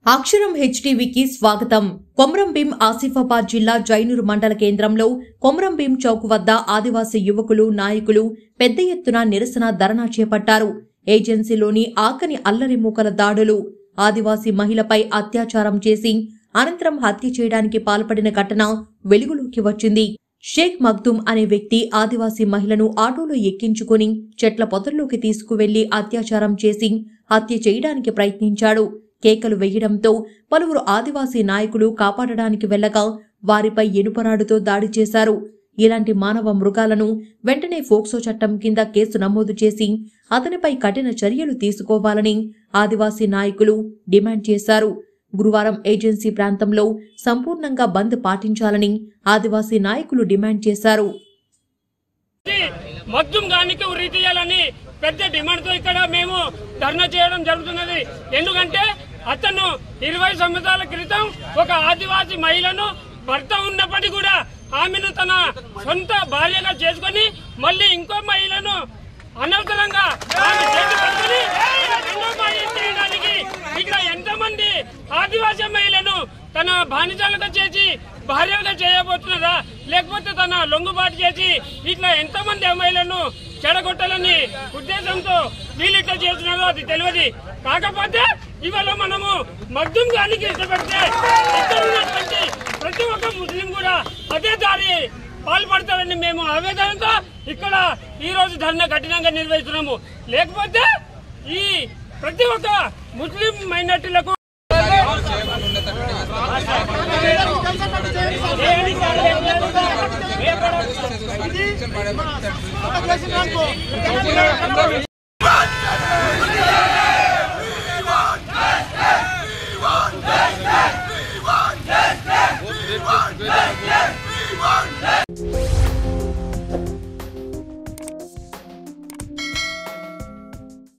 అక్షరం హెచ్టీవీకి స్వాగతం. కొమరంభీం ఆసిఫాబాద్ జిల్లా జైనూరు మండల కేంద్రంలో కొమరంభీం చౌక్ వద్ద ఆదివాసీ యువకులు, నాయకులు పెద్ద ఎత్తున నిరసన ధర్నా చేపట్టారు. ఏజెన్సీలోని ఆకని అల్లరి మూకల దాడులు, ఆదివాసీ మహిళపై అత్యాచారం చేసి అనంతరం హత్య చేయడానికి పాల్పడిన ఘటన వెలుగులోకి వచ్చింది. షేక్ మగ్దుమ్ అనే వ్యక్తి ఆదివాసీ మహిళను ఆటోలో ఎక్కించుకుని చెట్ల పొదల్లోకి తీసుకువెళ్లి అత్యాచారం చేసి హత్య చేయడానికి ప్రయత్నించాడు. కేకలు వేయడంతో పలువురు ఆదివాసీ నాయకులు కాపాడడానికి వెళ్లగా వారిపై ఇనుపరాడుతో దాడి చేశారు. ఇలాంటి మానవ మృగాలను వెంటనే ఫోక్సో చట్టం కింద కేసు నమోదు చేసి అతనిపై కఠిన చర్యలు తీసుకోవాలని ఆదివాసీ నాయకులు డిమాండ్ చేశారు. గురువారం ఏజెన్సీ ప్రాంతంలో సంపూర్ణంగా బంద్ పాటించాలని ఆదివాసీ నాయకులు డిమాండ్ చేశారు. మగ్దుమ్ గానికి ఉరి తీయాలని పెద్ద డిమాండ్ తో ఇక్కడ మేము ధర్నా చేయడం జరుగుతున్నది. ఎందుకంటే అతను 20 సంవత్సరాల క్రితం ఒక ఆదివాసీ మహిళను భర్త ఉన్నప్పటికీ కూడా ఆమెను తన సొంత భార్యగా చేసుకుని మళ్ళీ ఇంకో మహిళను అనవసరంగా చేయడానికి ఇక్కడ ఎంతమంది ఆదివాసీ మహిళను తన బానిసలుగా చేసి భార్యగా చేయబోతున్నారా, లేకపోతే తన లొంగుబాటు చేసి ఇట్లా ఎంతమంది అమ్మాయిలను చెడగొట్టాలని ఉద్దేశంతో వీళ్ళు ఇట్లా చేస్తున్నారో అది తెలియదు. కాకపోతే ఇవాళ మనము మగ్దుమ్ గానికి ఇష్టపడితే ఇక్కడ ఉన్నటువంటి ప్రతి ఒక్క ముస్లిం కూడా అదే దారి పాల్పడతారని మేము ఆవేదనతో ఇక్కడ ఈ రోజు ధర్నా కఠినంగా నిర్వహిస్తున్నాము. లేకపోతే ఈ ప్రతి ఒక్క ముస్లిం మైనార్టీలకు We want